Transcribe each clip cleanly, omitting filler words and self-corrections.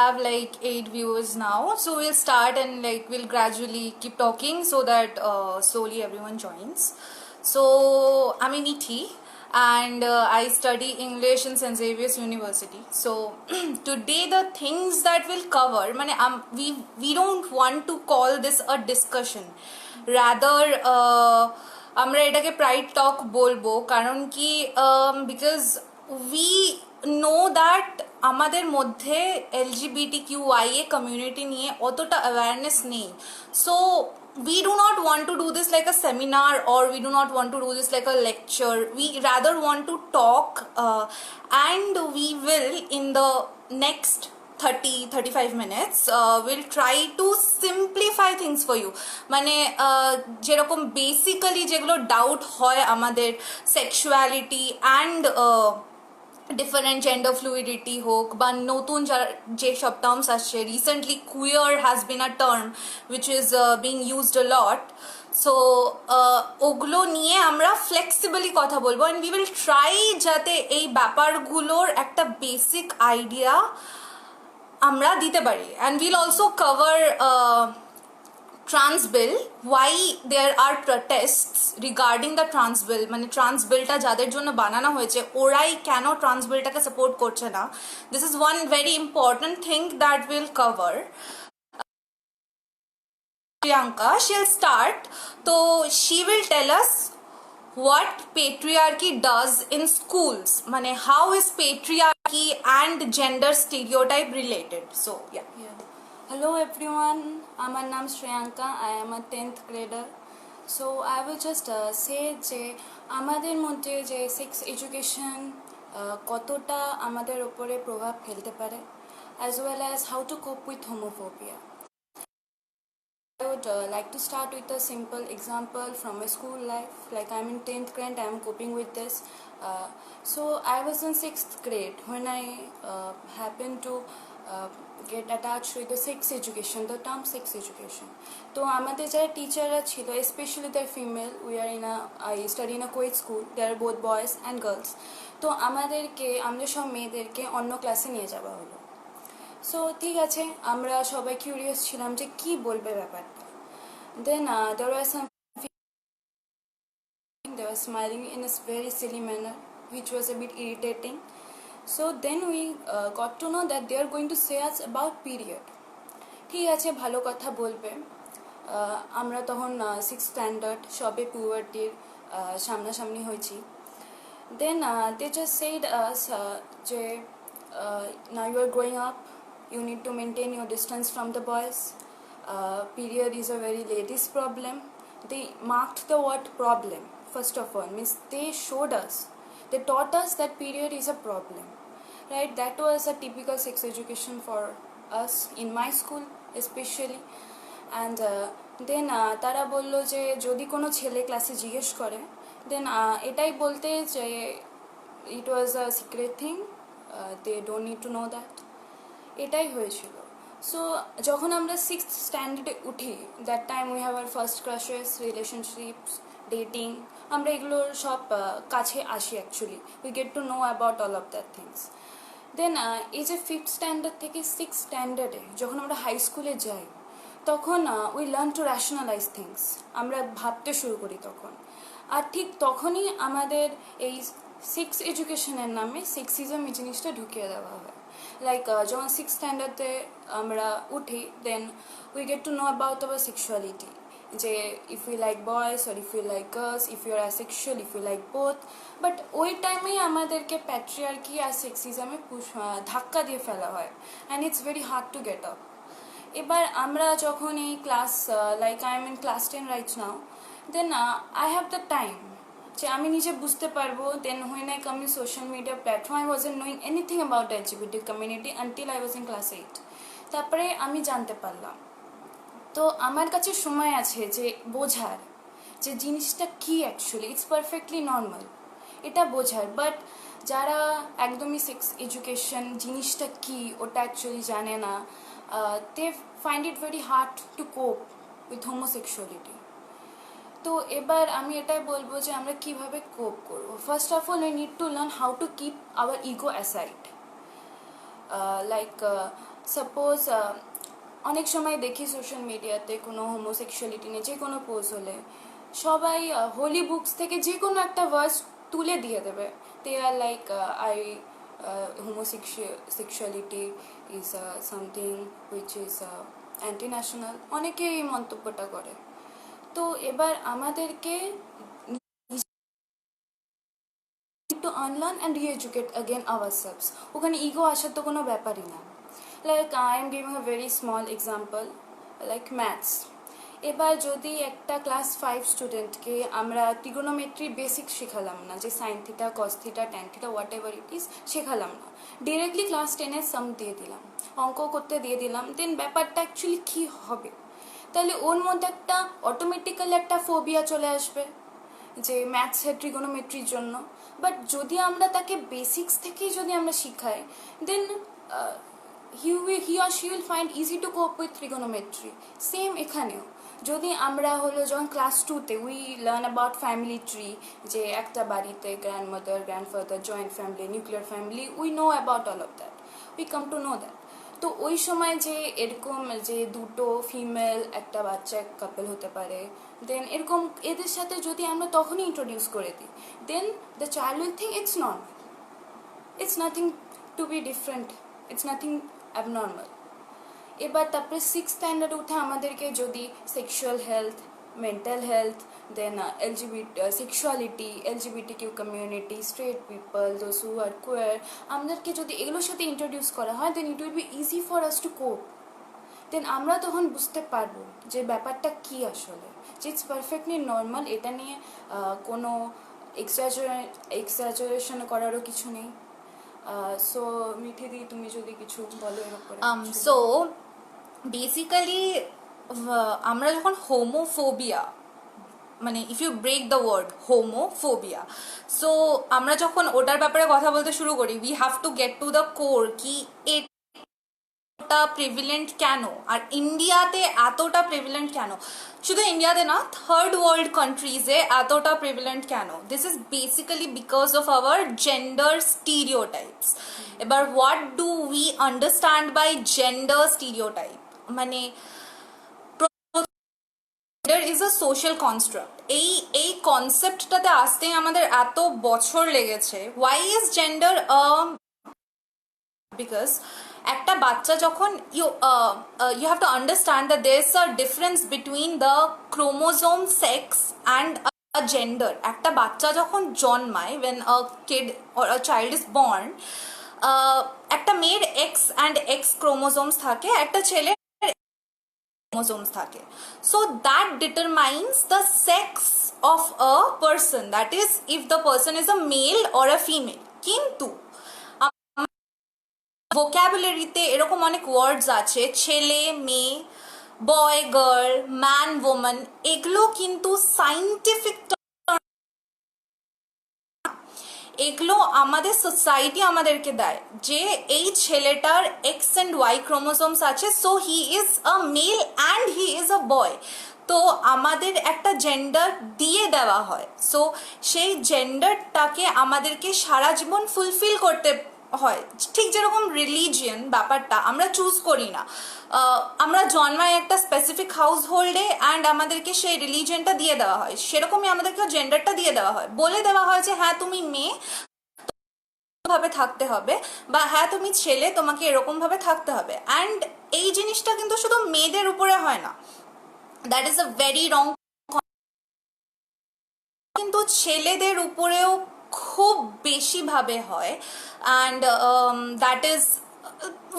have like 8 viewers now, so we'll start and like we'll gradually keep talking so that slowly everyone joins. So I'm in ET and I study English in St. Xavier's University. So today the things that we'll cover, we don't want to call this a discussion, rather আমরা এটাকে pride টক বলবো, কারণ কি because we know that আমাদের মধ্যে LGBTQIA community নিয়ে অতটা awareness নেই. So we do not want to do this like a seminar, or we do not want to do this like a lecture. We rather want to talk, and we will in the next 30-35 minutes we'll try to simplify things for you. মানে যেরকম basically যেগুলো doubt হয় আমাদের sexuality and different gender fluidity হোক, বা নতুন যেসব terms আসছে, recently queer has been a term which is being used a lot. So ওগুলো নিয়ে আমরা ফ্লেক্সিবলি কথা বলবো, অ্যান্ড উই উইল ট্রাই যাতে এই ব্যাপারগুলোর একটা বেসিক আইডিয়া আমরা দিতে পারি. And will also cover trans bill, why there are protests regarding the trans bill. মানে ট্রান্স বিলটা যাদের জন্য বানানো হয়েছে ওরাই কেন ট্রান্স বিলটাকে সাপোর্ট করছে না. This is one very important thing that will cover. Priyanka, she'll start. So she will tell us what patriarchy does in schools. Mane how is patriarchy and gender stereotype related? So yeah. Hello everyone, আমার নাম Shreyanka. I am a 10th grader. So I will just say যে আমাদের মধ্যে যে sex education কতটা আমাদের উপরে প্রভাব ফেলতে পারে, as well as how to cope with homophobia. I would like to start with a simple example from my school life. Like I'm in 10th grade, I am coping with this. So I was in 6th grade when I happened to get attached with the sex education, the term sex education. So আমাদের যারা টিচাররা ছিল, especially they're female, I study in a co-ed school, there are both boys and girls. তো আমাদের সব মেয়েদেরকে অন্য ক্লাসে নিয়ে যাওয়া হলো. সো ঠিক আছে, আমরা সবাই কিউরিয়াস ছিলাম যে কি বলবে ব্যাপারটা. দেন there were some they were smiling in a very silly manner which was a bit irritating. So then we got to know that they are going to say us about period. ঠিক আছে, ভালো কথা বলবে. আমরা তখন 6th standard, সবে পিউবার্টির সামনাসামনি হয়েছি. দেন they just said us যে now you are growing up, you need to maintain your distance from the boys. Period is a very ladies problem. They marked the word problem first of all, means they showed us, they taught us that period is a problem, right? That was a typical sex education for us in my school especially. And then তারা বললো যে যদি কোনো ছেলে ক্লাসে জিজ্ঞেস করে, দেন এটাই বলতে যে it was a secret thing, they don't need to know that. এটাই হয়েছিল. সো যখন আমরা 6th স্ট্যান্ডার্ডে উঠি, that time we have our first crushes, relationships, dating, আমরা এগুলোর সব কাছে আসি actually. We get to know about all of that things. Then এই যে 5th স্ট্যান্ডার্ড থেকে 6th স্ট্যান্ডার্ডে যখন আমরা হাই স্কুলে যাই, তখন উই লার্ন টু র্যাশনালাইজ থিংস. আমরা ভাবতে শুরু করি তখন. আর ঠিক তখনই আমাদের এই সেক্স এডুকেশনের নামে সেক্সিজম এই জিনিসটা ঢুকিয়ে দেওয়া হয়. লাইক যখন 6th স্ট্যান্ডার্ডে আমরা উঠি, then we get to know about our sexuality, যে if you like boys or if you like girls, if you are asexual, if you like both. But ওই টাইমেই আমাদেরকে প্যাট্রিয়ার্কি আর সেক্সিজমে ধাক্কা দিয়ে ফেলা হয়, and it's very hard to get up. এবার আমরা যখন এই class, like I am in class 10 right now, then I have the time যে আমি নিজে বুঝতে পারবো. দেন when I come in social media platform, I wasn't knowing anything about the LGBT community until I was in class 8. তারপরে আমি জানতে পারলাম. তো আমার কাছে সময় আছে যে বোঝার যে জিনিসটা কি অ্যাকচুয়ালি, ইটস পারফেক্টলি নর্মাল এটা বোঝার. বাট যারা একদমই সেক্স এডুকেশন জিনিসটা কি ওটা অ্যাকচুয়ালি জানে না, they find it very hard to cope with homosexuality. তো এবার আমি এটাই বলবো যে আমরা কিভাবে কোপ করবো. First of all we need to learn how to keep our ego aside. Like suppose অনেক সময় দেখি সোশ্যাল মিডিয়াতে কোনো হোমোসেক্সুয়ালিটি নিয়ে যে কোনো পোস্ট হলে সবাই হোলি বুকস থেকে যে কোনো একটা ভার্স তুলে দিয়ে দেবে। They are like I homosexuality is something which is anti national, অনেকে এই মন্তব্যটা করে। তো এবার আমাদেরকে to unlearn and re-educate again ourselves. ওখানে ইগো আসার তো কোনো ব্যাপারই না। Like I am giving a very small example, like maths. এবার যদি একটা ক্লাস 5 স্টুডেন্টকে আমরা ট্রিগোনোমেট্রি বেসিক শেখালাম না, যে sine theta cos theta tan theta whatever it is শেখালাম না, ডিরেক্টলি ক্লাস 10-এর সাম দিয়ে দিলাম, অঙ্ক করতে দিয়ে দিলাম, দেন ব্যাপারটা অ্যাকচুয়ালি কী হবে? তাহলে ওর মধ্যে একটা অটোমেটিক্যালি একটা ফোবিয়া চলে আসবে যে ম্যাথসের ট্রিগোনোমেট্রির জন্য। বাট যদি আমরা তাকে বেসিক্স থেকেই যদি আমরা শিখাই, then he or she will find easy to cope with trigonometry. Same এখানেও যদি আমরা হলো যখন ক্লাস 2-তে we learn about family tree, যে একটা বাড়িতে grandmother grandfather joint family nuclear family, we know about all of that, we come to know that. তো ওই সময় যে এরকম যে দুটো ফিমেল একটা বাচ্চা কাপল হতে পারে, দেন এরকম এদের সাথে যদি আমরা তখনই ইন্ট্রোডিউস করে দিই, then the child will think it's normal, it's nothing to be different, it's nothing abnormal. এবার তারপরে 6th স্ট্যান্ডার্ড উঠে আমাদেরকে যদি sexual health, mental health, then sexuality, LGBT Q community, straight people, those who are queer, আমাদেরকে যদি এগুলোর সাথে introduce করা হয়, then it will be easy for us to cope. Then আমরা তখন বুঝতে পারবো যে ব্যাপারটা কী আসলে, যে ইটস পারফেক্টলি নর্মাল, এটা নিয়ে কোনো এক্সাজারেশন করারও কিছু নেই। সো মিঠিদি, তুমি যদি কিছু বলো এর উপরে। So basically আমরা যখন হোমোফোবিয়া, মানে if you break the word homophobia, so আমরা যখন ওটার ব্যাপারে কথা বলতে শুরু করি, we have to get to the core কি এটা প্রিভিলেন্ট কেন, আর ইন্ডিয়াতে এতটা প্রিভিলেন্ট কেন, শুধু ইন্ডিয়াতে না, থার্ড ওয়ার্ল্ড কান্ট্রিজে এতটা প্রিভিলেন্ট কেন। This is basically because of our gender stereotypes. এবার what do we understand by gender stereotype, মানে gender is a social construct. এই কনসেপ্টটাতে আসতেই আমাদের এত বছর লেগেছে। Why is gender? বিকজ একটা বাচ্চা যখন you have to understand that there is a difference between the chromosome sex and a gender. একটা বাচ্চা যখন জন্মায়, when a kid or a child is born, একটা মেয়ের এক্স অ্যান্ড এক্স ক্রোমোজোমস থাকে, একটা ছেলে chromosomes থাকে. So that determines the sex of a person, that is if the person is a male or a female. কিন্তু ভোক্যাবুলারিতে এরকম অনেক ওয়ার্ডস আছে, ছেলে মেয়ে, বয় গার্ল, ম্যান ওম্যান, এগুলো কিন্তু সাইন্টিফিক, এগুলো আমাদের সোসাইটি আমাদেরকে দেয় যে এই ছেলেটার এক্স অ্যান্ড ওয়াই ক্রোমোজোমস আছে, so he is a male and he is a boy. তো আমাদের একটা জেন্ডার দিয়ে দেওয়া হয়, সো সেই জেন্ডারটাকে আমাদেরকে সারা জীবন ফুলফিল করতে হয়। ঠিক যেরকম রিলিজিয়ন ব্যাপারটা আমরা চুজ করি না, আমরা জন্মায় একটা স্পেসিফিক হাউস হোল্ডে অ্যান্ড আমাদেরকে সেই রিলিজিয়নটা দিয়ে দেওয়া হয়, সেরকমই আমাদেরকে জেন্ডারটা দিয়ে দেওয়া হয়। বলে দেওয়া হয় যে হ্যাঁ তুমি মেয়ে ভাবে থাকতে হবে, বা হ্যাঁ তুমি ছেলে তোমাকে এরকম ভাবে থাকতে হবে। অ্যান্ড এই জিনিসটা কিন্তু শুধু মেয়েদের উপরে হয় না, that is a very wrong, কিন্তু ছেলেদের উপরেও খুব বেশিভাবে হয়। And that is,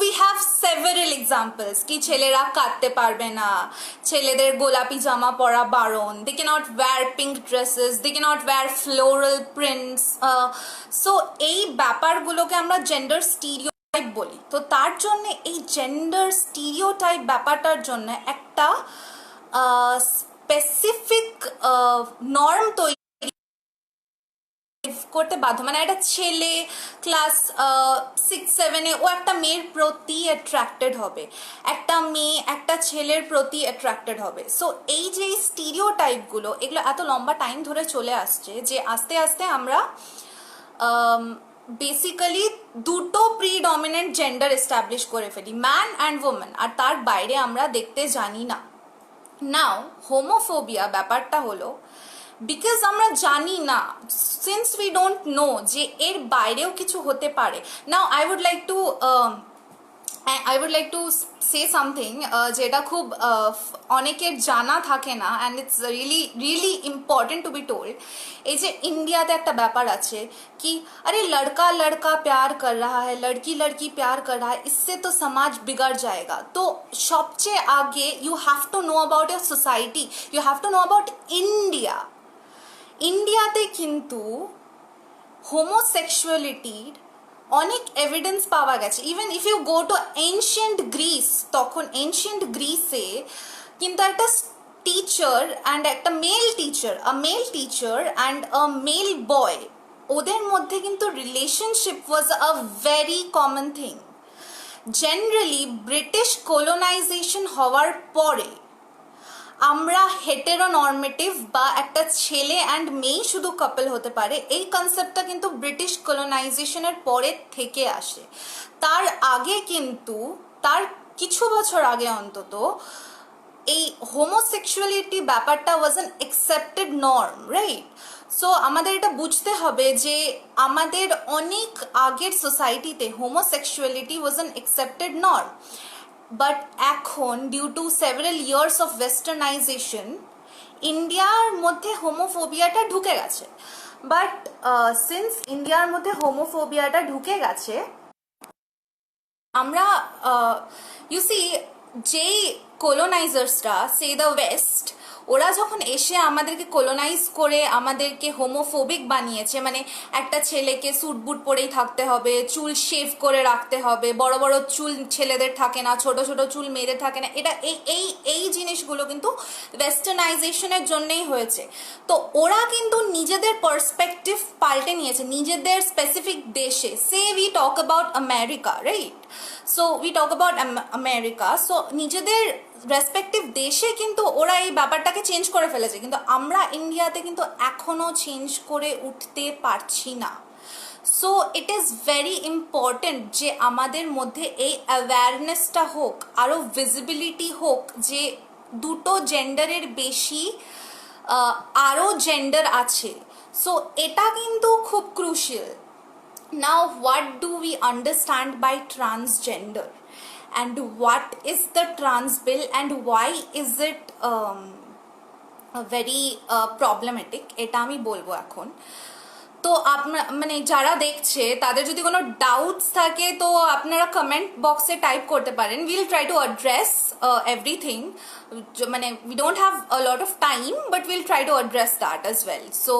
we have several examples কি ছেলেরা কাঁদতে পারবে না, ছেলেদের গোলাপি জামা পরা বারণ, they can't wear pink dresses, they can't wear floral prints. So এই ব্যাপারগুলোকে আমরা জেন্ডার স্টিরিওটাইপ বলি। তো তার জন্য এই জেন্ডার স্টিরিওটাইপ ব্যাপারটার জন্য একটা স্পেসিফিক নর্ম তৈরি করতে বাধ্য। মানে একটা ছেলে ক্লাস 6-7-এ ও একটা মেয়ের প্রতি অ্যাট্রাক্টেড হবে, একটা মেয়ে একটা ছেলের প্রতি অ্যাট্রাক্টেড হবে। সো এই যে স্টিরিওটাইপগুলো, এগুলো এত লম্বা টাইম ধরে চলে আসছে যে আস্তে আস্তে আমরা বেসিক্যালি দুটো প্রিডমিনেন্ট জেন্ডার এস্টাবলিশ করে ফেলি, ম্যান অ্যান্ড ওমেন, আর তার বাইরে আমরা দেখতে জানি না। নাও হোমোফোবিয়া ব্যাপারটা হলো বিকজ আমরা জানি না, সিন্স উই ডোন্ট নো যে এর বাইরেও কিছু হতে পারে। Now I would like to say something যেটা খুব অনেকের জানা থাকে না, and it's really really important to be told. এই যে ইন্ডিয়াতে একটা ব্যাপার আছে কি, আরে লড়কা লড়কা প্যার কর রাহা হ্যায়, লড়কি লড়কি প্যার কর রাহা হ্যায়, इससे तो समाज बिगड़ जाएगा। तो সবচেয়ে আগে you have to know about your society, you have to know about India. ইন্ডিয়াতে কিন্তু হোমোসেক্সুয়ালিটির অনেক এভিডেন্স পাওয়া গেছে। Even if you go to ancient Greece, তখন এনশিয়েন্ট গ্রিসে কিন্তু একটা টিচার অ্যান্ড একটা male teacher and a male boy, ওদের মধ্যে কিন্তু relationship was a very common thing. Generally British colonisation হওয়ার পরে আমরা হেটেরোনর্মেটিভ বা একটা ছেলে অ্যান্ড মেয়ে শুধু কাপল হতে পারে, এই কনসেপ্টটা কিন্তু ব্রিটিশ কলোনাইজেশনের পরে থেকে আসে। তার আগে কিন্তু, তার কিছু বছর আগে অন্তত, এই হোমোসেক্সুয়ালিটি ব্যাপারটা was an accepted norm, right? So আমাদের এটা বুঝতে হবে যে আমাদের অনেক আগের সোসাইটিতে homosexuality was an accepted norm. But এখন due to several years of westernisation ইন্ডিয়ার মধ্যে হোমোফোবিয়াটা ঢুকে গেছে। বাট সিন্স ইন্ডিয়ার মধ্যে হোমোফোবিয়াটা ঢুকে গেছে, আমরা ইউ সি যেই কলোনাইজার্সরা, সে দ্য ওয়েস্ট, ওরা যখন এসে আমাদেরকে কলোনাইজ করে আমাদেরকে হোমোফোবিক বানিয়েছে, মানে একটা ছেলেকে স্যুট বুট পরেই থাকতে হবে, চুল শেভ করে রাখতে হবে, বড় বড় চুল ছেলেদের থাকে না, ছোট ছোট চুল মেয়েদের থাকে না, এটা এই জিনিসগুলো কিন্তু ওয়েস্টার্নাইজেশনের জন্যই হয়েছে। তো ওরা কিন্তু নিজেদের পার্সপেক্টিভ পাল্টে নিয়েছে নিজেদের স্পেসিফিক দেশে। Say we talk about America, right? So we talk about America. So নিজেদের রেসপেক্টিভ দেশে কিন্তু ওরা এই ব্যাপারটাকে চেঞ্জ করে ফেলেছে, কিন্তু আমরা ইন্ডিয়াতে কিন্তু এখনও চেঞ্জ করে উঠতে পারছি না। So it is very important যে আমাদের মধ্যে এই অ্যাওয়ারনেসটা হোক, আরও ভিজিবিলিটি হোক যে দুটো জেন্ডারের বেশি আরও জেন্ডার আছে। সো এটা কিন্তু খুব crucial. Now, what do we understand by transgender? And what is the trans bill and why is it very problematic? এটা আমি বলবো এখন। তো আপনার মানে যারা দেখছে তাদের যদি কোনো ডাউটস থাকে তো আপনারা কমেন্ট বক্সে টাইপ করতে পারেন। Will try to address everything. মানে we don't have a lot of time but will try to address that as well. So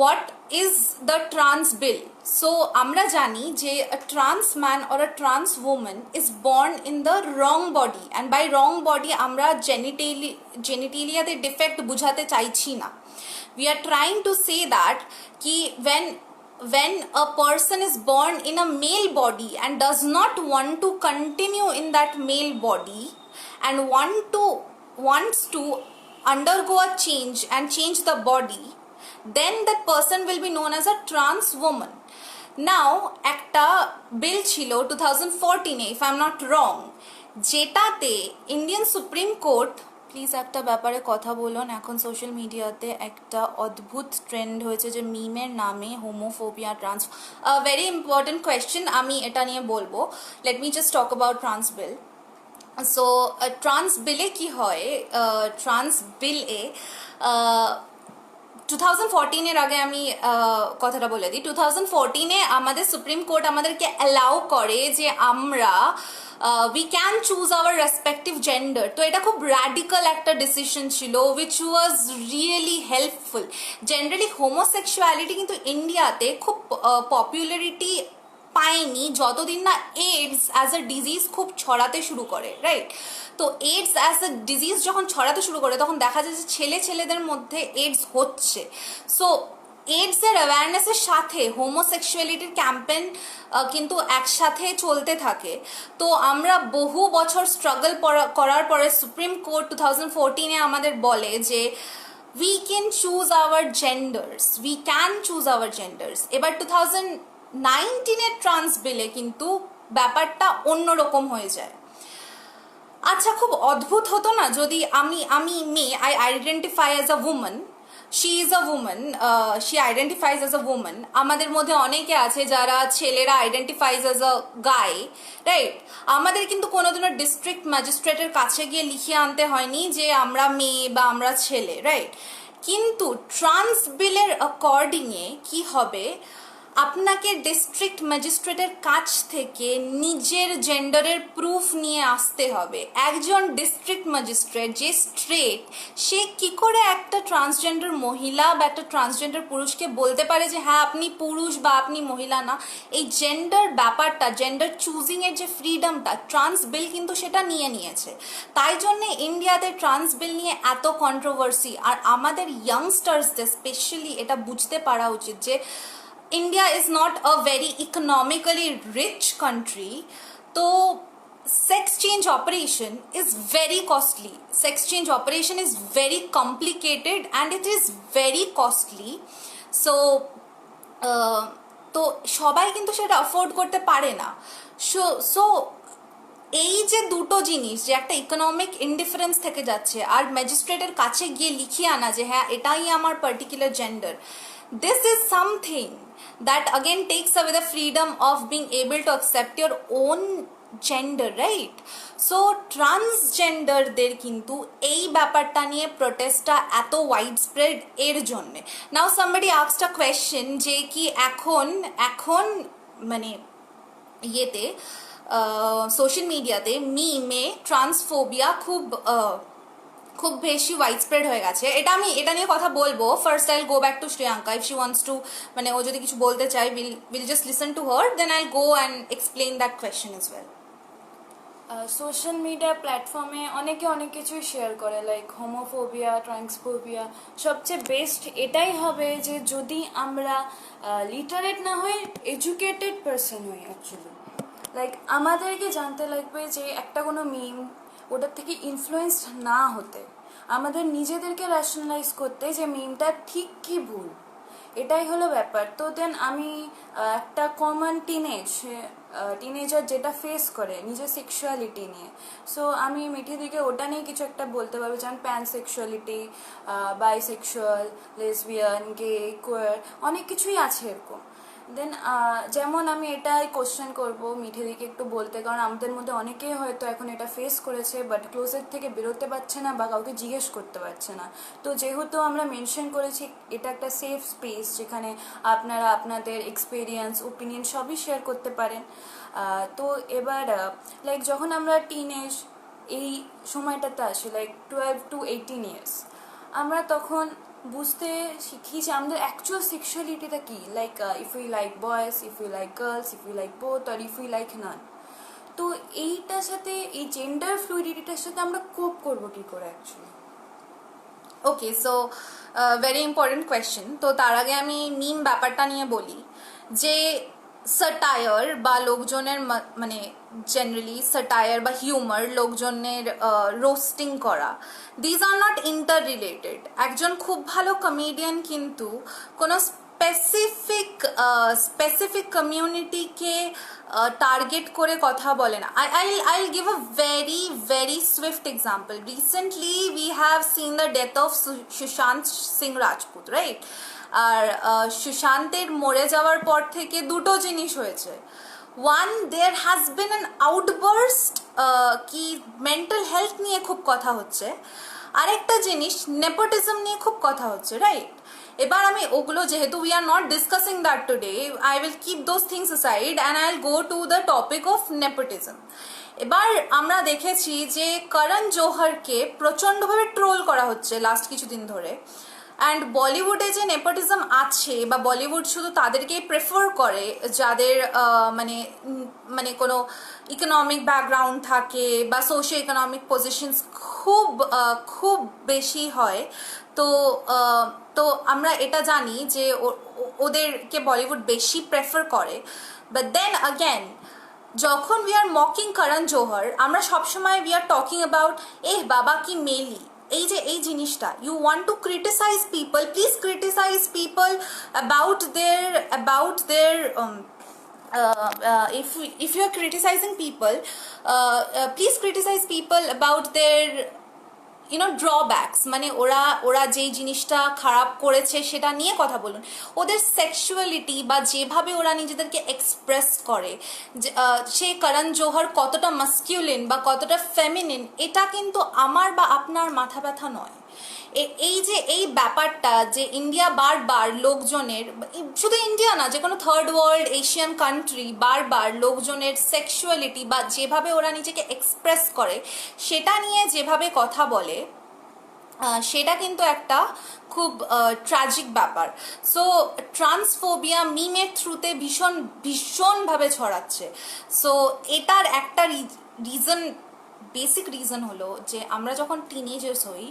what is the trans bill? So আমরা জানি যে a trans man or a trans woman is born in the wrong body, and by wrong body আমরা genitalia তে defect বুঝাতে চাইছি না। We are trying to say that ki when a person is born in a male body and does not want to continue in that male body and wants to undergo a change and change the body, then that person will be known as a trans woman. Now একটা বিল ছিল 2014 if I'm not wrong, যেটাতে Indian supreme court, please একটা ব্যাপারে কথা বলুন। এখন social মিডিয়াতে একটা অদ্ভুত ট্রেন্ড হয়েছে যে মিমের নামে homophobia, trans, very important question, আমি এটা নিয়ে বলবো। Let me just talk about trans bill. So trans বিলে কি হয়, ট্রান্স বিলে 2014 আগে আমি কথাটা বলে দিই। 2014 আমাদের সুপ্রিম কোর্ট আমাদেরকে অ্যালাউ করে যে আমরা we can choose hour respective gender. তো এটা খুব র্যাডিক্যাল একটা ডিসিশন ছিল which was really helpful. Generally homosexuality কিন্তু ইন্ডিয়াতে খুব পপুলারিটি পায়নি যতদিন না এইডস অ্যাজ আ ডিজিজ খুব ছড়াতে শুরু করে, রাইট? তো এইডস অ্যাজ আ ডিজিজ যখন ছড়াতে শুরু করে তখন দেখা যায় যে ছেলেদের মধ্যে এইডস হচ্ছে। সো এইডসের অ্যাওয়ারনেসের সাথে হোমোসেক্সুয়ালিটির ক্যাম্পেন কিন্তু একসাথে চলতে থাকে। তো আমরা বহু বছর স্ট্রাগল করার পরে সুপ্রিম কোর্ট 2014 আমাদের বলে যে we can choose our genders, we can choose our genders। এবার 19-এর ট্রান্স বিলে কিন্তু ব্যাপারটা অন্যরকম হয়ে যায়। আচ্ছা, খুব অদ্ভুত হতো না যদি আমি মেয়ে, I identify as a women, she is a women, she identifies as a women. আমাদের মধ্যে অনেকে আছে যারা ছেলেরা identifies as a guy, right? আমাদের কিন্তু কোনোদিনও ডিস্ট্রিক্ট ম্যাজিস্ট্রেটের কাছে গিয়ে লিখিয়ে আনতে হয়নি যে আমরা মেয়ে বা আমরা ছেলে, রাইট? কিন্তু ট্রান্স বিলের অ্যাকর্ডিংয়ে কি হবে, আপনাকে ডিস্ট্রিক্ট ম্যাজিস্ট্রেটের কাছ থেকে নিজের জেন্ডারের প্রুফ নিয়ে আসতে হবে। একজন ডিস্ট্রিক্ট ম্যাজিস্ট্রেট যে স্ট্রেট, সে কি করে একটা ট্রান্সজেন্ডার মহিলা বা একটা ট্রান্সজেন্ডার পুরুষকে বলতে পারে যে হ্যাঁ আপনি পুরুষ বা আপনি মহিলা না? এই জেন্ডার ব্যাপারটা, জেন্ডার চুজিংয়ের যে ফ্রিডমটা, ট্রান্স বিল কিন্তু সেটা নিয়ে নিয়েছে। তাই জন্যে ইন্ডিয়াতে ট্রান্স বিল নিয়ে এত কন্ট্রোভার্সি। আর আমাদের ইয়াংস্টার্সদের স্পেশালি এটা বুঝতে পারা উচিত যে India is not a very economically rich country, so sex change operation is very costly. Sex change operation is very complicated and it is very costly. So তো সবাই কিন্তু সেটা অ্যাফোর্ড করতে পারে না। সো এই যে দুটো জিনিস, যে একটা ইকোনমিক ইনডিফারেন্স থেকে যাচ্ছে আর ম্যাজিস্ট্রেটের কাছে গিয়ে লিখিয়ে আনা যে হ্যাঁ এটাই আমার particular gender, this is something that again takes away the freedom of being able to accept your own gender, right? So ট্রান্সজেন্ডারদের কিন্তু এই ব্যাপারটা নিয়ে প্রোটেস্টটা এত ওয়াইড স্প্রেড এর জন্যে। নাও somebody asked a question যে কি এখন মানে ইয়েতে সোশ্যাল মিডিয়াতে মিমে ট্রান্সফোবিয়া খুব বেশি ওয়াইড স্প্রেড হয়ে গেছে। এটা নিয়ে কথা বলবো। First I'll go back to Shreyanka, if she wants to, মানে ও যদি কিছু বলতে চায়, will just listen to her, then I'll go and explain that question as well. Social media প্ল্যাটফর্মে অনেকে অনেক কিছুই শেয়ার করে, লাইক হোমোফোবিয়া, ট্রান্সফোবিয়া। সবচেয়ে বেস্ট এটাই হবে যে যদি আমরা লিটারেট না হয়ে এডুকেটেড পারসন হই। অ্যাকচুয়ালি লাইক আমাদেরকে জানতে লাগবে যে একটা কোনো মিম, ওটার থেকে ইনফ্লুয়েন্সড না হতে, আমাদের নিজেদেরকে রেশনালাইজ করতে যে মিমটা ঠিক কি ভুল, এটাই হলো ব্যাপার। তো দেন আমি একটা কমন টিনেজার যেটা ফেস করে নিজের সেক্সুয়ালিটি নিয়ে, সো আমি মিঠিদিকে ওটা নিয়ে কিছু একটা বলতে পারবো, যেমন প্যানসেক্সুয়ালিটি, বাইসেক্সুয়াল, লেসবিয়ান, গে, কোয়ার, অনেক কিছুই আছে এরকম। দেন যেমন আমি এটাই কোশ্চেন করবো মিঠিদিকে একটু বলতে, কারণ আমাদের মধ্যে অনেকেই হয়তো এখন এটা ফেস করেছে বাট ক্লোজেট থেকে বেরোতে পারছে না বা কাউকে জিজ্ঞেস করতে পারছে না। তো যেহেতু আমরা মেনশন করেছি এটা একটা সেফ স্পেস যেখানে আপনারা আপনাদের এক্সপিরিয়েন্স, ওপিনিয়ন সবই শেয়ার করতে পারেন। তো এবার লাইক যখন আমরা টিনেজ এই সময়টাতে আসি, লাইক 12 to 18 ইয়ার্স, আমরা তখন বুঝতে শিখি যে আমাদের অ্যাকচুয়াল সেক্সুয়ালিটিটা কি, like if we like boys, if we like girls, if we like both, আর ইফ উই লাইক নান। তো এইটার সাথে, এই জেন্ডার ফ্লুইডিটিটার সাথে আমরা কোপ করবো কি করে অ্যাকচুয়ালি? ওকে, সো ভেরি ইম্পর্টেন্ট কোয়েশ্চেন। তো তার আগে আমি মিম ব্যাপারটা নিয়ে বলি যে স্যাটায়ার বা লোকজনের মানে জেনারেলি স্যাটায়ার বা হিউমার, লোকজনের রোস্টিং করা, these are not inter related. একজন খুব ভালো কমেডিয়ান কিন্তু কোনো স্পেসিফিক কমিউনিটিকে টার্গেট করে কথা বলে না। I'll give a very swift example. Recently we have seen the death of Sushant Singh Rajput, right? আর সুশান্তের মরে যাওয়ার পর থেকে দুটো জিনিস হয়েছে। One, there has been an outburst কি মেন্টাল হেলথ নিয়ে খুব কথা হচ্ছে। আরেকটা জিনিস, নেপোটিজম নিয়ে খুব কথা হচ্ছে, রাইট? এবার আমি ওগুলো, যেহেতু we are not discussing that today, I will keep those things aside and I will go to the topic of nepotism. এবার আমরা দেখেছি যে করণ জোহরকে প্রচণ্ডভাবে ট্রোল করা হচ্ছে লাস্ট কিছুদিন ধরে। অ্যান্ড বলিউডে যে নেপোটিজম আছে, বা বলিউড শুধু তাদেরকেই প্রেফার করে যাদের মানে কোনো ইকোনমিক ব্যাকগ্রাউন্ড থাকে বা সোশিও ইকোনমিক পজিশনস খুব বেশি হয়। তো আমরা এটা জানি যে ওদেরকে বলিউড বেশি প্রেফার করে। বাট দেন আগেন, যখন we are mocking Karan Johar, আমরা সবসময় উই আর টকিং অ্যাবাউট বাবা কি মেলি, এই জিনিসটা। You want to criticise people, please criticise people about their if you are criticizing people, please criticize people about their drawbacks, মানে ওরা ওরা যেই জিনিসটা খারাপ করেছে সেটা নিয়ে কথা বলুন। ওদের সেক্সুয়ালিটি বা যেভাবে ওরা নিজেদেরকে এক্সপ্রেস করে, সে করণ জোহর কতটা মাস্কিউলিন বা কতটা ফেমিনিন, এটা কিন্তু আমার বা আপনার মাথা ব্যথা নয়। এই যে এই ব্যাপারটা যে ইন্ডিয়া বারবার লোকজনের, শুধু ইন্ডিয়া না, যে কোনো থার্ড ওয়ার্ল্ড এশিয়ান কান্ট্রি বারবার লোকজনের সেক্সুয়ালিটি বা যেভাবে ওরা নিজেকে এক্সপ্রেস করে সেটা নিয়ে যেভাবে কথা বলে, সেটা কিন্তু একটা খুব ট্র্যাজিক ব্যাপার। সো ট্রান্সফোবিয়া মিমের থ্রুতে ভীষণ ভীষণভাবে ছড়াচ্ছে। সো এটার একটা রিজন, বেসিক রিজন হলো যে আমরা যখন টিনেজার্স হই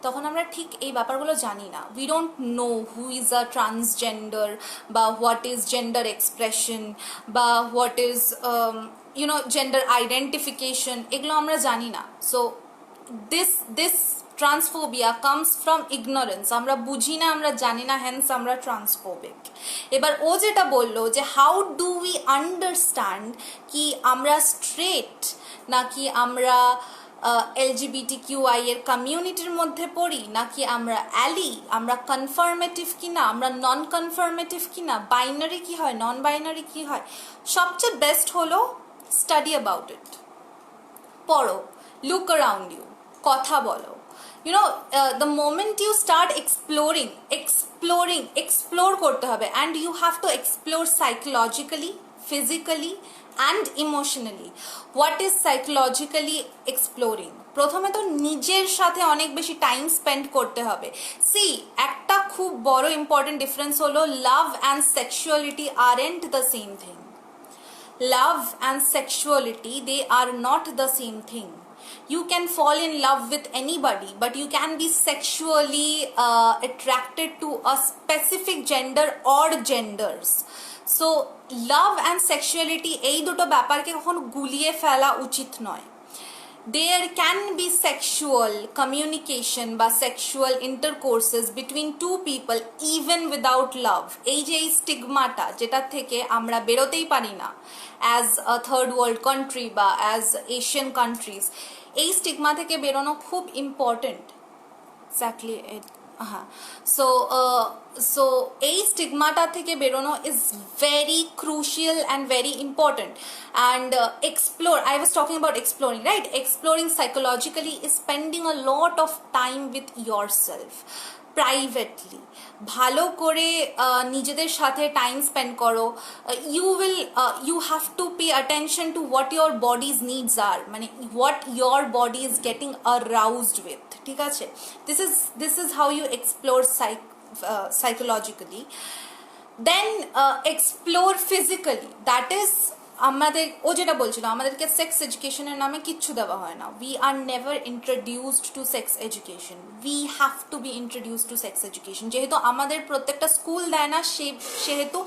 তখন আমরা ঠিক এই ব্যাপারগুলো জানি না। We don't know who is a transgender বা হোয়াট ইজ জেন্ডার এক্সপ্রেশন বা হোয়াট ইজ জেন্ডার আইডেন্টিফিকেশন, এগুলো আমরা জানি না। So this transphobia comes from ignorance. আমরা বুঝি না, আমরা জানি না, হ্যান্স আমরা ট্রান্সফোবিক। এবার ও যেটা বললো যে হাউ ডু উই আন্ডারস্ট্যান্ড কি আমরা স্ট্রেট নাকি আমরা LGBTQI এর কমিউনিটির মধ্যে পড়ি, নাকি আমরা অ্যালি, আমরা কনফার্মেটিভ কিনা, আমরা নন কনফার্মেটিভ কিনা, বাইনারি কি হয়, নন বাইনারি কি হয়, সবচেয়ে বেস্ট হলো স্টাডি অ্যাবাউট ইট। পড়ো, লুক অ্যারাউন্ড ইউ, কথা বলো। The moment you start explore করতে হবে, and you have to explore psychologically, physically and emotionally. What is psychologically exploring? প্রথমে তো নিজের সাথে অনেক বেশি টাইম স্পেন্ড করতে হবে। সি, একটা খুব বড় ইম্পর্টেন্ট ডিফারেন্স হলো love and sexuality aren't the same thing. Love and sexuality, they are not the same thing. You can fall in love with anybody, but you can be sexually attracted to a specific gender or genders. So love and sexuality, এই দুটো ব্যাপারকে কখনো গুলিয়ে ফেলা উচিত নয়। There can be sexual communication বা sexual intercourses between two people even without love. এই যে এই স্টিগমাটা যেটা থেকে আমরা বেরোতেই পারি না as a third world country বা as Asian countries, এই স্টিগমা থেকে বেরোনো খুব ইম্পর্টেন্ট। এক্স্যাক্টলি, হ্যাঁ। সো এই স্টিগমাটা থেকে বেরোনো is very crucial and very important. And explore, I was talking about exploring, right? Exploring psychologically is spending a lot of time with your self, privately. ভালো করে নিজেদের সাথে টাইম স্পেন্ড করো। You have to pay attention to what your bodies needs আর, মানে what your body is getting aroused with, ঠিক আছে? This is how you explore psychologically. Then explore physically, that is আমাদের, ও যেটা বলছিল আমাদেরকে সেক্স এডুকেশনের নামে কিচ্ছু দেওয়া হয় না। We are never introduced to sex education. We have to be introduced to sex education. যেহেতু আমাদের প্রত্যেকটা স্কুল দেয় না, সেহেতু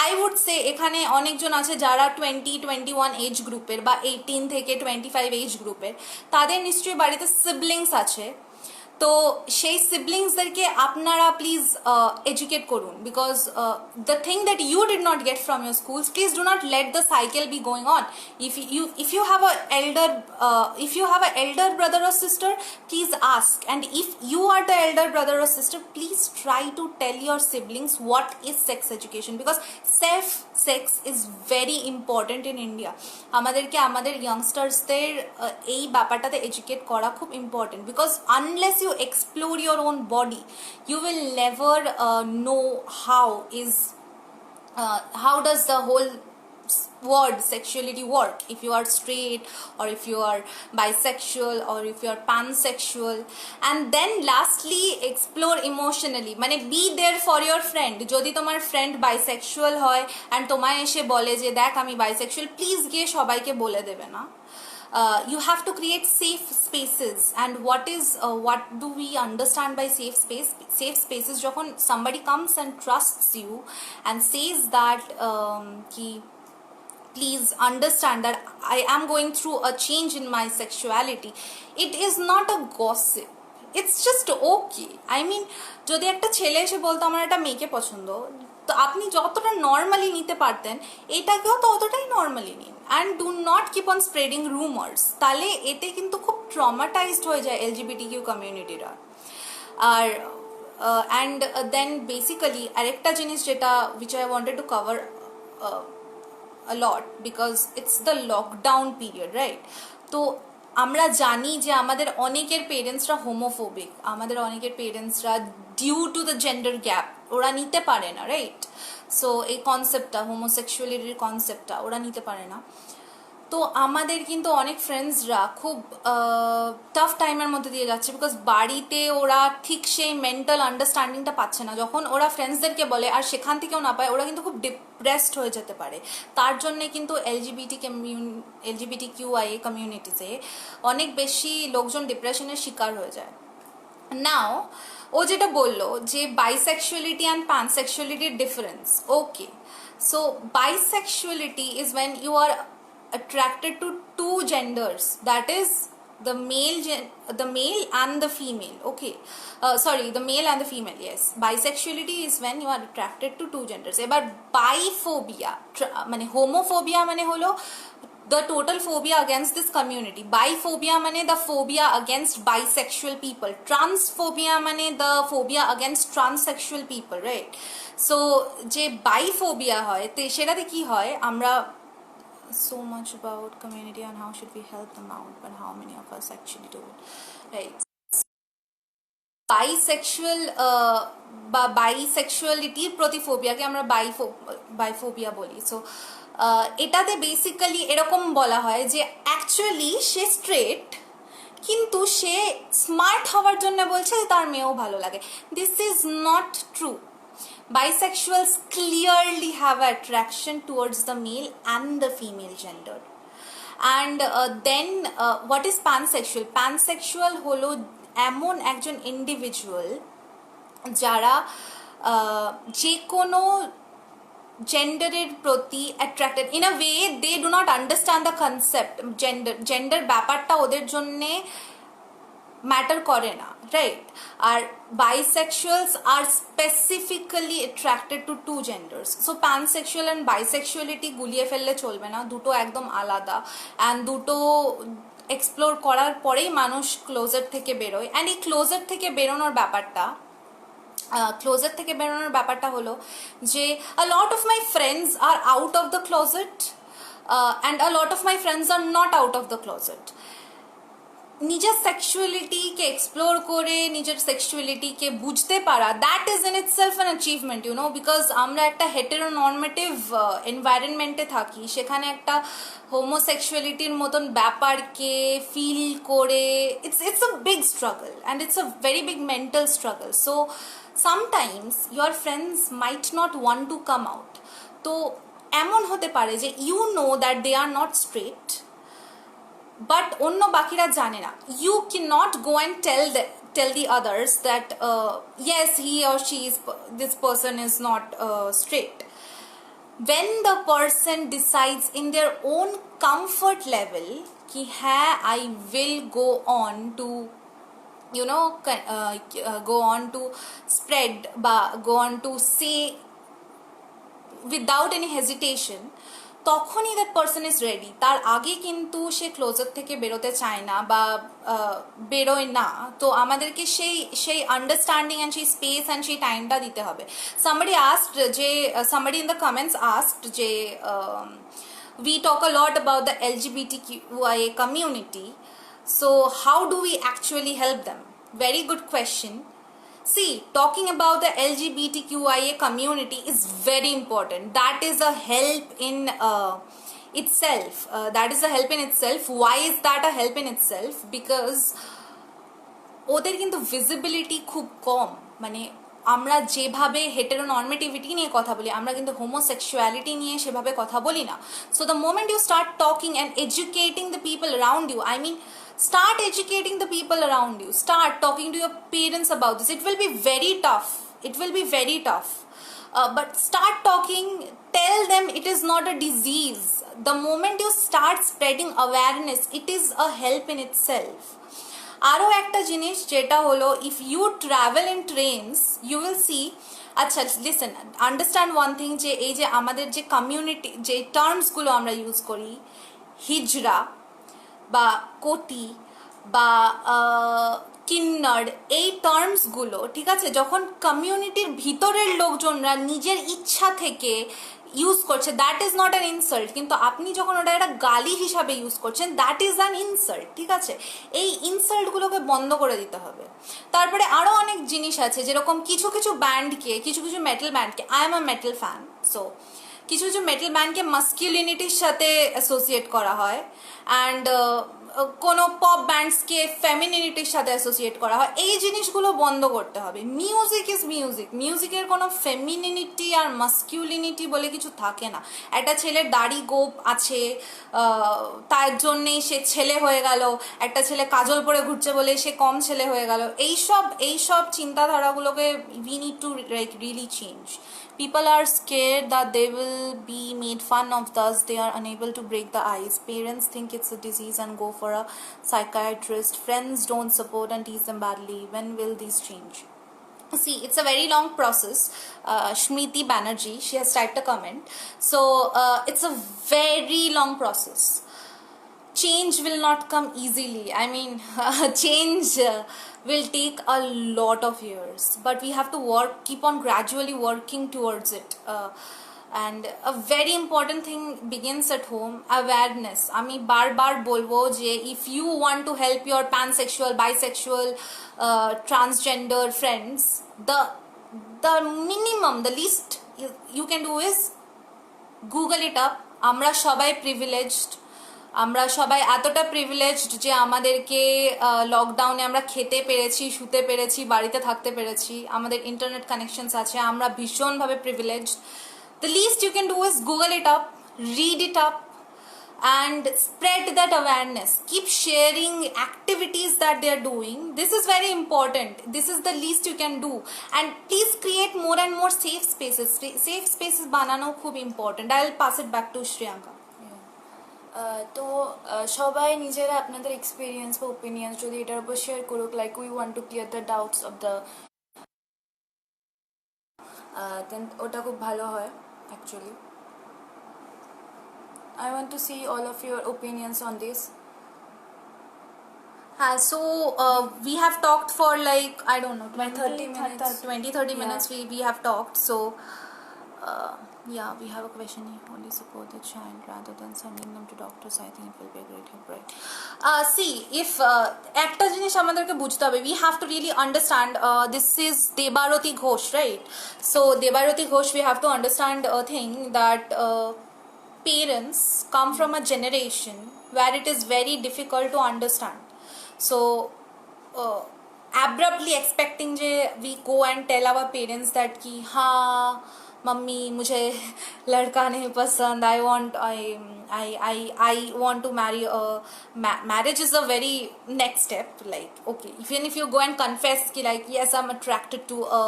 আই উড সে এখানে অনেকজন আছে যারা 20-21 এজ গ্রুপের বা 18 থেকে 25 এজ গ্রুপের, তাদের নিশ্চয়ই বাড়িতে সিবলিংস আছে। তো সেই সিবলিংসদেরকে আপনারা প্লিজ এডুকেট করুন, because the thing that you did not get from your schools, please do not let the cycle be going on. If you have a elder brother or sister, please ask, and if you are the elder brother or sister, please try to tell your siblings what is sex education, because safe sex is very important in India. আমাদেরকে আমাদের youngstersদের এই ব্যাপারটাতে educate করা খুব important, because unless you explore your own body, you will never know how does the whole word sexuality work, if you are straight or if you are bisexual or if you are pansexual. And then lastly, explore emotionally, মানে be there for your friend. যদি তোমার friend bisexual হয় and তোমায় এসে বলে যে দেখ আমি বাইসেক্সুয়াল, প্লিজ গিয়ে সবাইকে বলে দেবে না। You have to create safe spaces. And what do we understand by safe space? Safe spaces যখন somebody comes and trusts you and says that please understand that I am going through a change in my sexuality. It is not a gossip. It's just okay. I mean যদি একটা ছেলে এসে বলতো আমার একটা মেয়েকে পছন্দ, তো আপনি যতটা নর্মালি নিতে পারতেন এটাকেও তো অতটাই নর্মালি নিন, and do not keep on spreading rumours. তাহলে এতে কিন্তু খুব ট্রমাটাইজড হয়ে যায় এলজিবিটি কিউ কমিউনিটিরা। আর অ্যান্ড দেন বেসিক্যালি আরেকটা জিনিস যেটা which I wanted to cover a lot because it's the lockdown period, right? তো আমরা জানি যে আমাদের অনেকের পেরেন্টসরা হোমোফোবিক, আমাদের অনেকের পেরেন্টসরা due to the gender gap ওরা নিতে পারে না, রাইট? সো এই কনসেপ্টটা, হোমোসেক্সুয়ালিটির কনসেপ্টটা ওরা নিতে পারে না। তো আমাদের কিন্তু অনেক ফ্রেন্ডসরা খুব টাফ টাইমের মধ্যে দিয়ে যাচ্ছে, বিকজ বাড়িতে ওরা ঠিক সেই মেন্টাল আন্ডারস্ট্যান্ডিংটা পাচ্ছে না। যখন ওরা ফ্রেন্ডসদেরকে বলে আর সেখান থেকেও না পায়, ওরা কিন্তু খুব ডিপ্রেসড হয়ে যেতে পারে। তার জন্যে কিন্তু এলজিবিটি কিউআইএ কমিউনিটিতে অনেক বেশি লোকজন ডিপ্রেশনের শিকার হয়ে যায়। নাও ও যেটা বললো যে বাইসেক্সুয়ালিটি অ্যান্ড পানসেক্সুয়ালিটির difference, okay, so bisexuality is when you are attracted to two genders, that is the male and the female, okay, sorry, the male and the female, yes. Bisexuality is when you are attracted to two genders. এবার biphobia মানে homophobia মানে হলো the total phobia against this community. Biphobia মানে the phobia against bisexual people. Transphobia মানে the phobia against transsexual people, right? So যে biphobia হয় সেটাতে কি হয়, আমরা so much about community and how should we help them out, but how many of us actually do it, right? Bisexual বা বাইসেক্সুয়ালিটির প্রতি ফোবিয়াকে আমরা বাইফোবিয়া বলি। সো এটাতে বেসিক্যালি এরকম বলা হয় যে অ্যাকচুয়ালি সে স্ট্রেট, কিন্তু সে স্মার্ট হওয়ার জন্য বলছে যে তার মেয়েও ভালো লাগে। This is not true. Bisexuals clearly have attraction towards the male and the female gender. And then what is pansexual? Pansexual হলো এমন একজন ইন্ডিভিজুয়াল যারা যে কোনো জেন্ডারের প্রতি attracted in a way they do not understand the concept. Gender ব্যাপারটা ওদের জন্যে ম্যাটার করে না, রাইট? আর bisexuals are specifically attracted to two genders. So pansexual and bisexuality গুলিয়ে ফেললে চলবে না, দুটো একদম আলাদা, অ্যান্ড দুটো এক্সপ্লোর করার পরেই মানুষ ক্লোজেট থেকে বেরোয়। অ্যান্ড এই ক্লোজেট থেকে বেরোনোর ব্যাপারটা হলো যে a lot of my friends are out of the closet and a lot of my friends are not out of the closet. নিজের সেক্সুয়ালিটিকে এক্সপ্লোর করে নিজের সেক্সুয়ালিটিকে বুঝতে পারা, that is in itself an achievement, you know, because আমরা একটা হেটেরোনর্মেটিভ এনভায়রনমেন্টে থাকি, সেখানে একটা হোমোসেক্সুয়ালিটির মতন ব্যাপারকে ফিল করে it's a big struggle and it's a very big mental struggle. So sometimes your friends might not want to come out. তো এমন হতে পারে যে you know that they are not straight, but অন্য বাকিরা জানে না। You cannot go and tell the others that yes, he or she is, this person is not straight. When the person decides in their own comfort level ki hai, I will go on to, you know, go on to spread ba go on to say without any hesitation, তখনই that person is ready. তার আগে কিন্তু সে ক্লোজের থেকে বেরোতে চায় না বা বেরোয় না। তো আমাদেরকে সেই আন্ডারস্ট্যান্ডিং অ্যান্ড সেই স্পেস অ্যান্ড সেই টাইমটা দিতে হবে। সামবডি আস্কড যে somebody in the comments asked যে we talk a lot about the LGBTQIA community, so how do we actually help them? Very good question. See, talking about the LGBTQIA community is very important. That is a help in itself. Why is that a help in itself? Because ওদের কিন্তু visibility খুব কম। মানে আমরা যেভাবে হেটেরোনর্মেটিভিটি নিয়ে কথা বলি, আমরা কিন্তু হোমোসেক্সুয়ালিটি নিয়ে সেভাবে কথা বলি না। So the moment you start talking and educating the people around you, I mean, start educating the people around you, start talking to your parents about this. It will be very tough, but start talking, tell them it is not a disease. The moment you start spreading awareness, it is a help in itself. আরও একটা জিনিস যেটা হলো, if you travel in trains you will see, আচ্ছা listen, understand one thing, যে এই যে আমাদের যে কমিউনিটি যে টার্মসগুলো আমরা ইউজ করি, হিজড়া বা কোটি বা কিন্নড়, এই টার্মসগুলো, ঠিক আছে, যখন কমিউনিটির ভিতরের লোকজনরা নিজের ইচ্ছা থেকে ইউজ করছে, that is not an insult, কিন্তু আপনি যখন ওটা একটা গালি হিসাবে ইউজ করছেন, দ্যাট ইজ অ্যান ইনসাল্ট, ঠিক আছে? এই ইনসাল্টগুলোকে বন্ধ করে দিতে হবে। তারপরে আরও অনেক জিনিস আছে, যেরকম কিছু কিছু ব্যান্ডকে, কিছু কিছু মেটাল ব্যান্ডকে, I am a metal fan, so কিছু কিছু মেটাল ব্যান্ডকে মাস্কিউলিনিটির সাথে অ্যাসোসিয়েট করা হয়, অ্যান্ড কোনো পপ ব্যান্ডসকে ফেমিনিটির সাথে অ্যাসোসিয়েট করা হয়। এই জিনিসগুলো বন্ধ করতে হবে। মিউজিক ইজ মিউজিক, মিউজিকের কোনো ফেমিনিটি আর মাস্কিউলিনিটি বলে কিছু থাকে না। একটা ছেলের দাড়ি গোপ আছে, তার জন্যেই সে ছেলে হয়ে গেল, একটা ছেলে কাজল পরে ঘুরছে বলে সে কম ছেলে হয়ে গেল। এইসব চিন্তাধারাগুলোকে we need to like really change. People are scared that they will be made fun of, thus they are unable to break the ice. Parents think it's a disease and go for a psychiatrist. Friends don't support and tease them badly. When will these change? See, it's a very long process. Shmriti Banerjee, she has typed a comment. So it's a very long process. Change will not come easily. I mean, change will take a lot of years, but we have to keep on gradually working towards it. And a very important thing begins at home, awareness. আমি বারবার বলবো যে if you want to help your pansexual, bisexual, transgender friends, the minimum, the least you can do is Google it up. আমরা সবাই privileged, আমরা সবাই এতটা privileged যে আমাদেরকে লকডাউনে আমরা খেতে পেরেছি, শুতে পেরেছি, বাড়িতে থাকতে পেরেছি, আমাদের ইন্টারনেট কানেকশনস আছে, আমরা ভীষণভাবে privileged. The least you can do is Google it up, read it up, and spread that awareness. Keep sharing activities that they are doing. This is very important. This is the least you can do. And please create more and more safe spaces. Safe spaces banano khub important. I'll pass it back to Shriyanka. তো সবাই নিজেরা আপনাদের experience বা opinions যদি এটার উপর share করুক, like we want to clear the doubts of the, then ওটা খুব ভালো হয় actually. I want to see all of your opinions on this. So we have talked for like, I don't know, 30 minutes. 20-30 Yeah. minutes we have talked. So yeah, we have a question. Only support the child rather than sending them to doctors. I think it will be a great help, right? See, if একটা জিনিস আমাদেরকে বুঝতে হবে, we have to really understand, this is Debarati Ghosh, right? So Debarati Ghosh, we have to understand a thing that parents come from a generation where it is very difficult to understand. So abruptly expecting je we go and tell our parents that ki ha mummy mujhe ladka nahi pasand, I want to marry. Marriage is a very next step, like okay, even if you go and confess ki like yes I'm attracted to a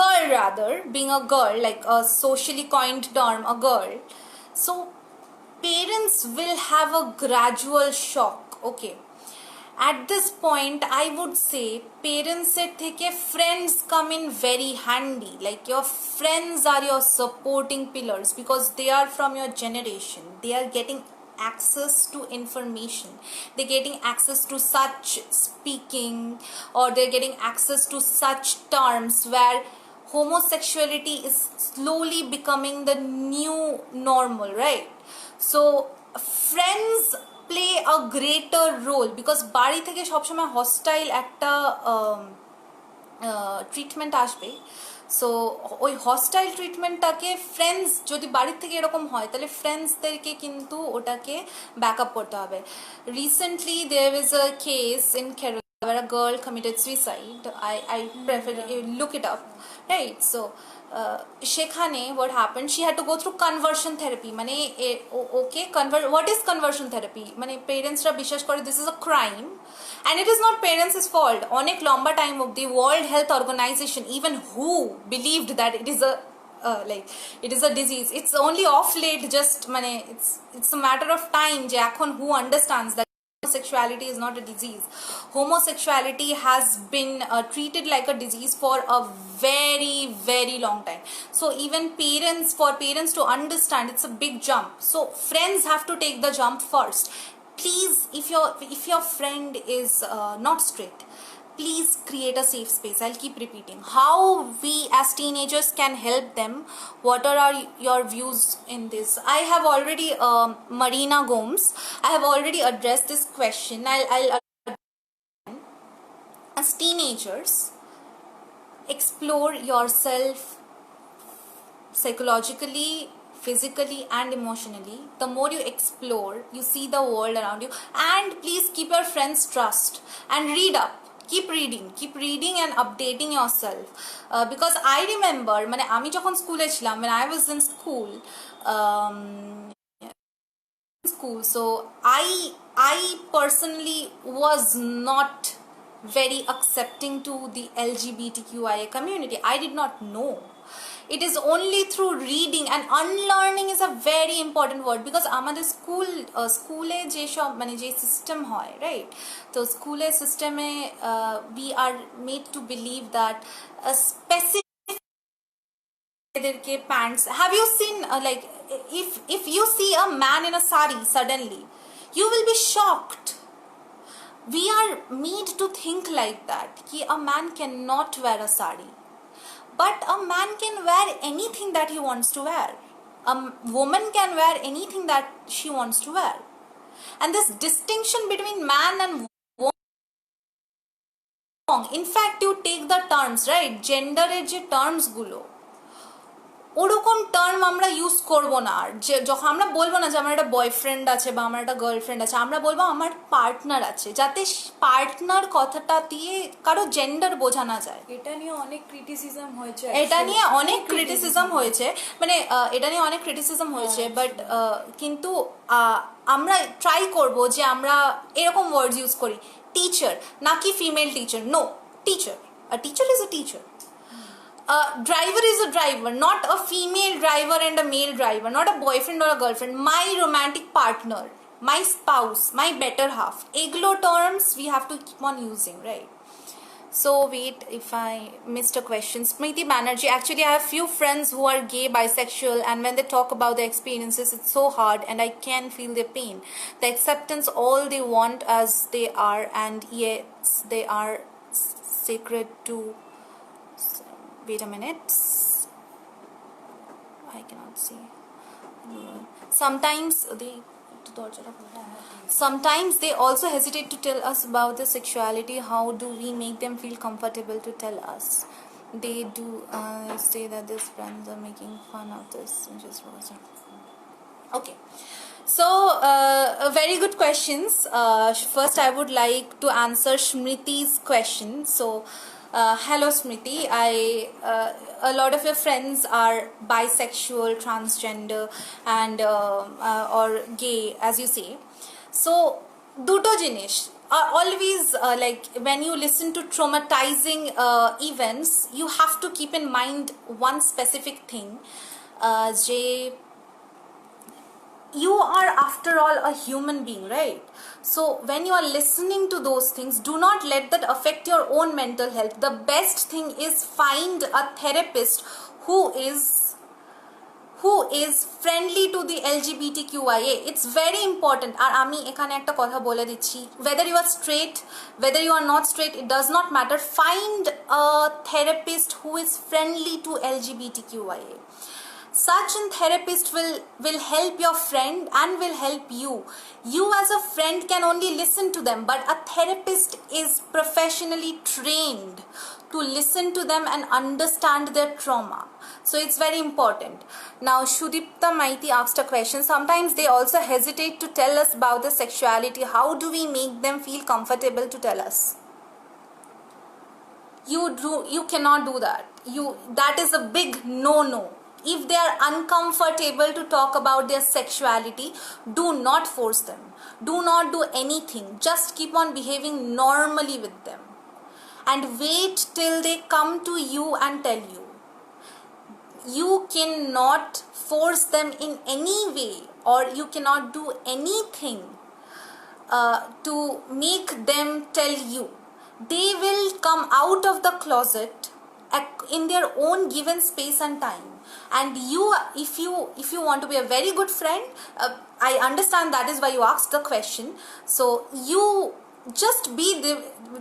girl, rather being a girl, like a socially coined term, a girl, so parents will have a gradual shock. Okay, at this point I would say parents se theke friends come in very handy. Like your friends are your supporting pillars because they are from your generation. They are getting access to information, they're getting access to such speaking, or they're getting access to such terms where homosexuality is slowly becoming the new normal, right? So friends play a greater role because বাড়ি থেকে সবসময় hostile একটা treatment আসবে। So ওই hostile ট্রিটমেন্টটাকে friends, যদি বাড়ির থেকে এরকম হয় তাহলে ফ্রেন্ডসদেরকে কিন্তু ওটাকে ব্যাক আপ করতে হবে। Recently there is a case in Kerala where a girl committed suicide. I prefer look it up, right? So সেখানে what happened, she had to go through conversion therapy. মানে okay, what is conversion therapy? মানে পেরেন্টসরা বিশ্বাস করে this is a crime, and it is not parents' fault. অনেক লম্বা time অবধি World Health Organization, even who believed that it is a like it is a disease. It's only off late, just মানে it's a matter of time যে এখন who understands that homosexuality is not a disease. Homosexuality has been treated like a disease for a very, very long time. So even for parents to understand, it's a big jump. So friends have to take the jump first. Please, if your friend is not straight, please create a safe space. I'll keep repeating. How we as teenagers can help them? What are your views in this? I have already, Marina Gomes, I have already addressed this question. I'll as teenagers, explore yourself psychologically, physically and emotionally. The more you explore, you see the world around you, and please keep your friends trust and read up. Keep reading and updating yourself, because I remember মানে আমি যখন স্কুলে ছিলাম, when I was in school, so I personally was not very accepting to the LGBTQIA community. I did not know. It is only through reading, and unlearning is a very important word, because আমাদের স্কুলে যে সব মানে যে system হয়, right, তো স্কুলের সিস্টেমে we are made to believe that a specific pants. Have you seen like if you see a man in a sari suddenly, you will be shocked. We are made to think like that, कि a man cannot wear a sari. But a man can wear anything that he wants to wear. A woman can wear anything that she wants to wear. And this distinction between man and woman, in fact, you take the terms, right? Gender je terms gulo, ওরকম term আমরা use করবো না। আর যে যখন আমরা বলবো না যে আমার একটা বয়ফ্রেন্ড আছে বা আমার একটা গার্লফ্রেন্ড আছে, আমরা বলবো আমার পার্টনার আছে, যাতে পার্টনার কথাটা দিয়ে কারো জেন্ডার বোঝা না যায়। এটা নিয়ে অনেক ক্রিটিসিজম হয়েছে, বাট কিন্তু আমরা ট্রাই করব যে আমরা এরকম ওয়ার্ডস ইউজ করি, টিচার নাকি female teacher. No, teacher, a teacher is a teacher. A driver is a driver, not a female driver and a male driver, not a boyfriend or a girlfriend. My romantic partner, my spouse, my better half. Eglo terms we have to keep on using, right? So wait, if I missed a question. Smriti Banerjee, actually I have few friends who are gay, bisexual, and when they talk about their experiences, it's so hard and I can feel their pain. The acceptance all they want as they are, and yes, they are sacred to... Wait a minute, I cannot see. Sometimes they also hesitate to tell us about their sexuality. How do we make them feel comfortable to tell us? They do say that their friends are making fun of this. Okay, so very good questions. First I would like to answer Smriti's question. So hello Smriti, a lot of your friends are bisexual, transgender and or gay, as you say. So duto jinish always like when you listen to traumatizing events, you have to keep in mind one specific thing, je you are after all a human being, right? So when you are listening to those things, do not let that affect your own mental health. The best thing is find a therapist who is friendly to the LGBTQIA. It's very important. আর আমি এখানে একটা কথা বলে দিচ্ছি, whether you are straight, whether you are not straight, it does not matter. Find a therapist who is friendly to LGBTQIA. Such a therapist will help your friend and will help you. You as a friend can only listen to them, but a therapist is professionally trained to listen to them and understand their trauma. So it's very important. Now Shudipta Maiti asked a question. Sometimes they also hesitate to tell us about their sexuality. How do we make them feel comfortable to tell us? You cannot do that. That is a big no. If they are uncomfortable to talk about their sexuality, do not force them. Do not do anything. Just keep on behaving normally with them. And wait till they come to you and tell you. You cannot force them in any way, or you cannot do anything to make them tell you. They will come out of the closet in their own given space and time. And you, if you want to be a very good friend, I understand that is why you asked the question. So you just be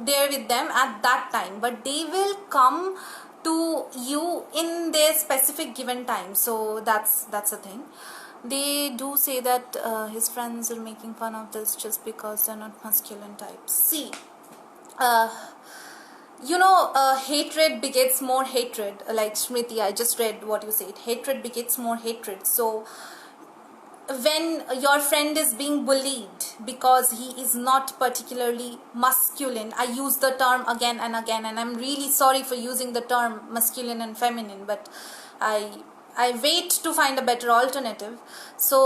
there with them at that time, but they will come to you in their specific given time. So that's the thing. They do say that his friends are making fun of this just because they're not masculine types. See, hatred begets more hatred. Like Smriti, I just read what you said. Hatred begets more hatred. So when your friend is being bullied because he is not particularly masculine, I use the term again and again, and I'm really sorry for using the term masculine and feminine, but I wait to find a better alternative. So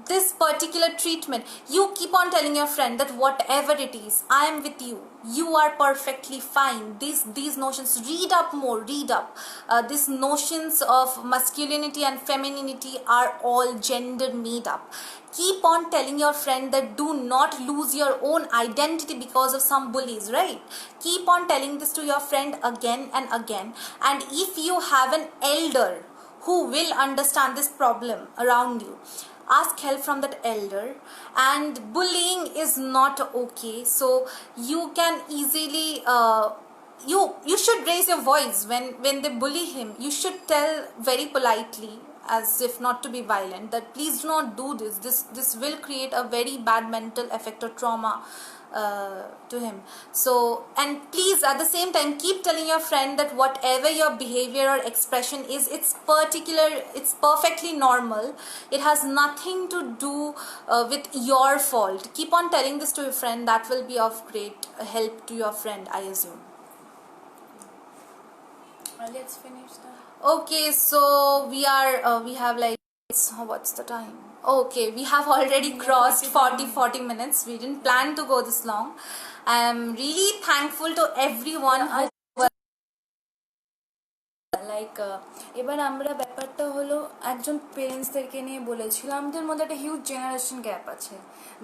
this particular treatment, you keep on telling your friend that whatever it is, I am with you, you are perfectly fine. These notions, read up more, read up. These notions of masculinity and femininity are all gender made up. Keep on telling your friend that do not lose your own identity because of some bullies, right? Keep on telling this to your friend again and again. And if you have an elder who will understand this problem around you, ask help from that elder. And bullying is not okay, so you can easily you should raise your voice when they bully him. You should tell very politely, as if not to be violent, that please do not do this will create a very bad mental effect or trauma to him. So, and please at the same time keep telling your friend that whatever your behavior or expression is, it's perfectly normal. It has nothing to do with your fault. Keep on telling this to your friend. That will be of great help to your friend, I assume. Let's finish that. Okay, so we have like, what's the time? Okay, we have already crossed 40 minutes. We didn't plan to go this long. I am really thankful to everyone who এবার আমরা ব্যাপারটা হলো একজন পেরেন্টসদেরকে নিয়ে বলেছিলাম আমাদের মধ্যে একটা হিউজ জেনারেশন গ্যাপ আছে।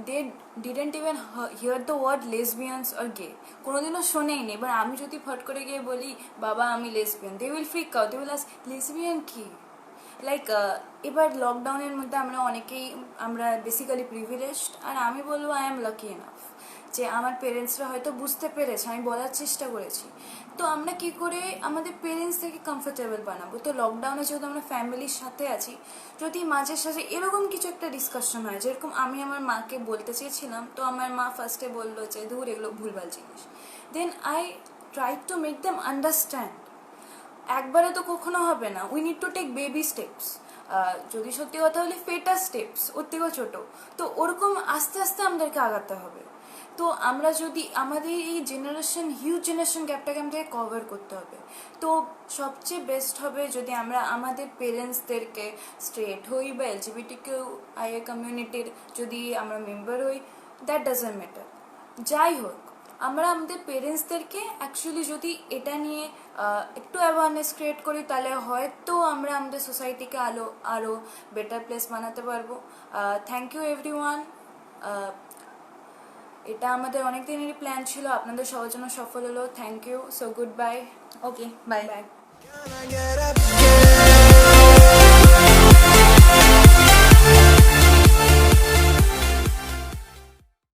They didn't even hear the word lesbians or gay, কোনোদিনও শোনেইনি। এবার আমি যদি ফট করে গিয়ে বলি বাবা আমি lesbian, they will freak out, they will ask lesbian কি। এবার লকডাউনের মধ্যে আমরা বেসিক্যালি প্রিভিলেজড, আর আমি বলবো আই এম লাকি এনাফ যে আমার পেরেন্টসরা হয়তো বুঝতে পেরেছে, আমি বলার চেষ্টা করেছি। তো আমরা কি করে আমাদের পেরেন্টসদেরকে কমফোর্টেবল বানাবো? তো লকডাউনে যেহেতু আমরা ফ্যামিলির সাথে আছি, যদি মাঝে সাঝে এরকম কিছু একটা ডিসকাশন হয়, যেরকম আমি আমার মাকে বলতে চেয়েছিলাম, তো আমার মা ফার্স্টে বললো যে ধুর এগুলো ভুলভাল জিনিস। Then I try to make them understand. একবারে তো কখনো হবে না, we need to take baby steps. যদি সত্যি কথা হলে ফেটার স্টেপস, ওর থেকেও ছোটো। তো ওরকম আস্তে আস্তে আমাদেরকে আগাতে হবে। তো আমরা যদি আমাদের এই হিউজ জেনারেশন গ্যাপটাকে আমাদেরকে কভার করতে হবে। তো সবচেয়ে বেস্ট হবে যদি আমরা আমাদের পেরেন্টসদেরকে, স্ট্রেট হই বা LGBTQIA কমিউনিটির যদি আমরা মেম্বার হই, দ্যাট ডাজন্ট ম্যাটার। যাই হোক, আমরা আমাদের পেরেন্টসদেরকে অ্যাকচুয়ালি যদি এটা নিয়ে একটু অ্যাওয়ারনেস ক্রিয়েট করি, তাহলে হয়তো আমরা আমাদের সোসাইটিকে আরও বেটার প্লেস বানাতে পারবো। Thank you everyone. এটা আমাদের অনেক দিনেরই প্ল্যান ছিল, আপনাদের সবার জন্য সফল হলো। Thank you. So goodbye. Okay, bye. By.